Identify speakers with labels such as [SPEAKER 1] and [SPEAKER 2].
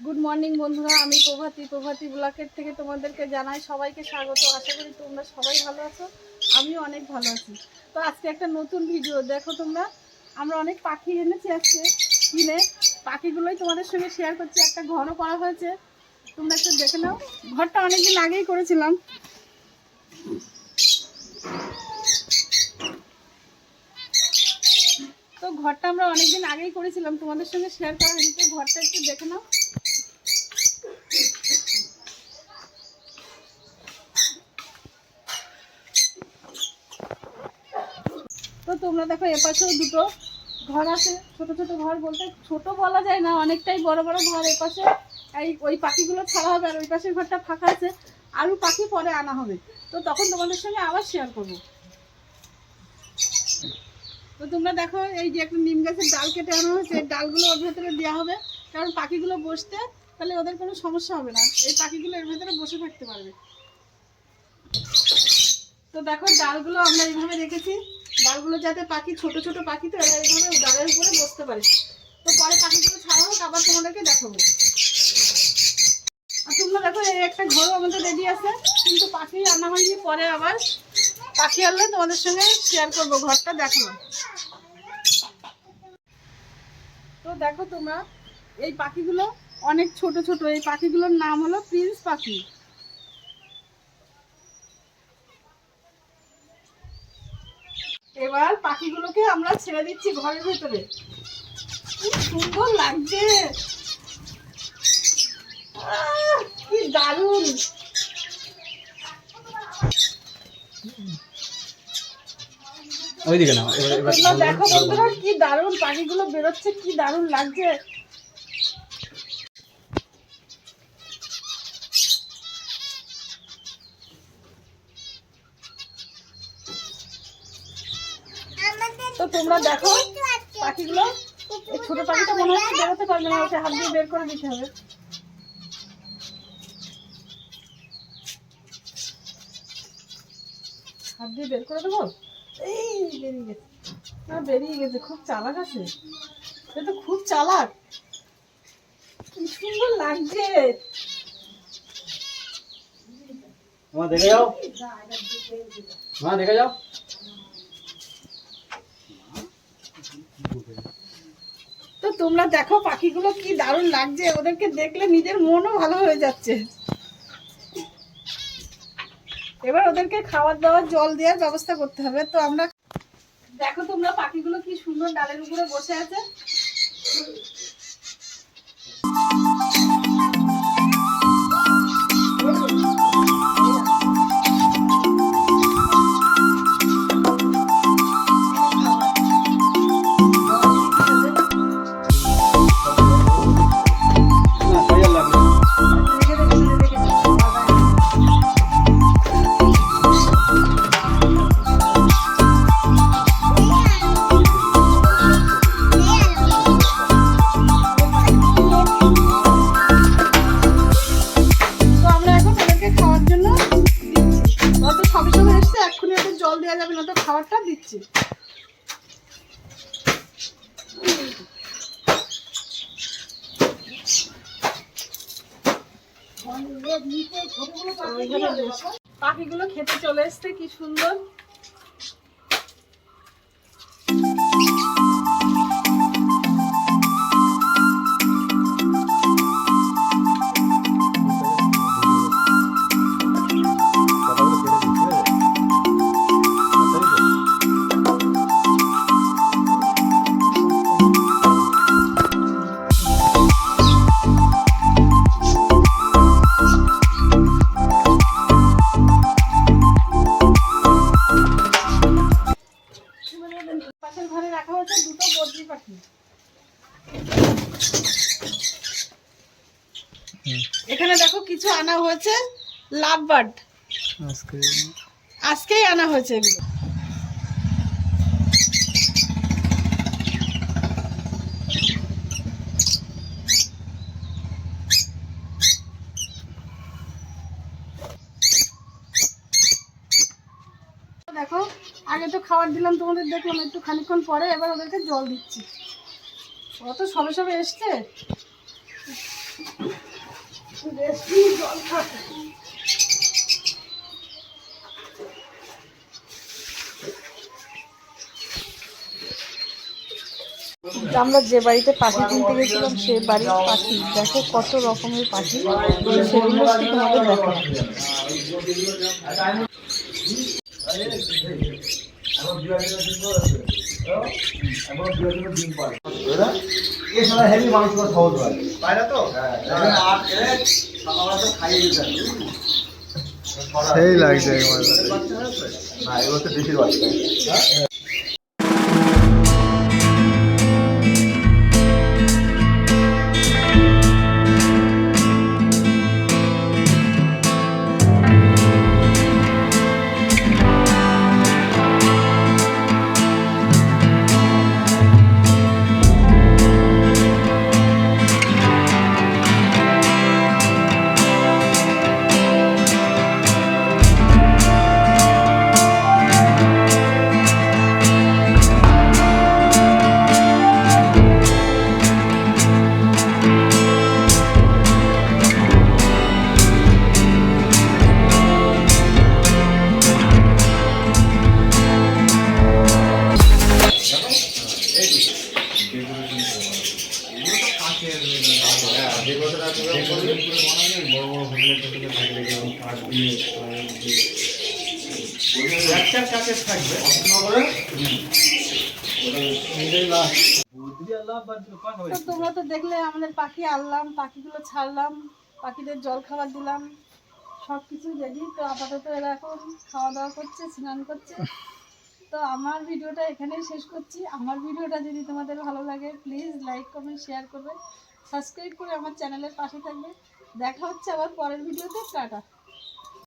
[SPEAKER 1] Good morning বন্ধুরা, আমি প্রভাতী ব্লকের থেকে তোমাদেরকে জানাই সবাইকে স্বাগত। আশা করি তোমরা সবাই ভালো আছো, আমিও অনেক ভালো আছি। তো আজকে একটা নতুন ভিডিও দেখো তোমরা। আমরা অনেক পাখি এনেছি আজকে কিনে, পাখিগুলোই তোমাদের সঙ্গে শেয়ার করছি। একটা ঘরও করা হয়েছে, তোমরা একটু দেখে নাও। ঘরটা অনেকদিন আগেই করেছিলাম। তো ঘরটা আমরা অনেকদিন আগেই করেছিলাম, তোমাদের সঙ্গে শেয়ার করা হয়নি। তো ঘরটা একটু দেখে নাও। তো তোমরা দেখো এপাশেও দুটো ঘর আছে, ছোট ছোট ঘর বলতে ছোট বলা যায় না, অনেকটাই বড় বড় ঘর। এপাশে ওই পাখিগুলো ছাড়া হবে, আর ওই পাশের ঘরটা ফাঁকা আছে। আরও পাখি পরে আনা হবে, তো তখন তোমাদের সঙ্গে আবার শেয়ার করব। তো তোমরা দেখো, এই যে একটা নিম গাছের ডাল কেটে আনা হয়েছে, এই ডালগুলো ওর ভেতরে দেওয়া হবে, কারণ পাখিগুলো বসতে তাহলে ওদের কোনো সমস্যা হবে না, এই পাখিগুলো এর ভেতরে বসে থাকতে পারবে। তো দেখো ডালগুলো আমরা এইভাবে রেখেছি, ডালগুলো যাতে পাখি ছোট ছোট পাখি তো এরা এইভাবে ডালের উপরে বসতে পারে। তো পরে পাখিগুলো ছাড়া হোক, আবার তোমাদেরকে দেখাবো। আর তোমরা দেখো এই একটা ঘরও আমাদের রেডি আছে, কিন্তু পাখি আনা হয়নি, পরে আবার পাখি আনলে তোমাদের সঙ্গে শেয়ার করবো। ঘরটা দেখো। তো দেখো তোমরা, এই পাখিগুলো অনেক ছোট ছোট। এই পাখিগুলোর নাম হলো প্রিন্স পাখি। এবার পাখিগুলোকে আমরা ছেড়ে দিচ্ছি ঘরের ভেতরে। কি সুন্দর লাগছে, কি দারুণ।
[SPEAKER 2] ওইদিকে না,
[SPEAKER 1] দেখো বন্ধুরা, কি দারুণ পাখিগুলো বেরোচ্ছে, কি দারুণ লাগছে। তো তোমরা দেখো পাখিগুলো, এই ছোট পাখিটা মনে হচ্ছে বেরোতে পারবে না, ওকে হাত দিয়ে বের করে দিতে হবে। হাত দিয়ে বের করে দেবো। এই বেরিয়ে গেছে, না বেরিয়ে গেছে, খুব চালাক আছে, সে তো খুব চালাক। কি সুন্দর লাগছে।
[SPEAKER 2] দেখে যাও, দেখে যাও।
[SPEAKER 1] তো তোমরা দেখো পাখিগুলো কি দারুণ লাগছে, ওদেরকে দেখলে নিজের মনও ভালো হয়ে যাচ্ছে। এবার ওদেরকে খাবার দাবার জল দেওয়ার ব্যবস্থা করতে হবে। তো আমরা দেখো তোমরা পাখিগুলো কি সুন্দর ডালের উপরে বসে আছে। জল দেওয়া যাবে না, তো খাবারটা দিচ্ছি। পাখিগুলো খেতে চলে এসছে, কি সুন্দর। পাশের ঘরে রাখা হয়েছে দুটো বদ্রি পাখি। এখানে দেখো কিছু আনা হয়েছে লাভ বার্ড, আজকেই আনা হয়েছে এগুলো। দেখো আগে তো খাবার দিলাম তোমাদের, দেখলাম একটু খানিকক্ষণ পরে, এবার ওদেরকে জল দিচ্ছি। ওরা তো সবে সবে এসছে। বেশি জল খাচ্ছে। আমরা যে বাড়িতে পাখি কিনতে গেছিলাম সে বাড়ির পাখি দেখো কত রকমের পাখি, সেগুলো একটু তোমাদের দেখো।
[SPEAKER 2] হেভি মাংস সহজ হয় পায়রা তো সেই লাগছে না এগুলো তো দেশির বাচ্চা।
[SPEAKER 1] তো তোমরা তো দেখলে আমাদের পাখি আনলাম, পাখিগুলো ছাড়লাম, পাখিদের জল খাবার দিলাম, সব কিছু রেডি। তো আপাতত এরা এখন খাওয়া দাওয়া করছে, স্নান করছে। তো আমার ভিডিওটা এখানেই শেষ করছি। আমার ভিডিওটা যদি তোমাদের ভালো লাগে প্লিজ লাইক কমেন্ট শেয়ার করবে, সাবস্ক্রাইব করে আমার চ্যানেলের পাশে থাকবে। দেখা হচ্ছে আবার পরের ভিডিওতে। টাটা।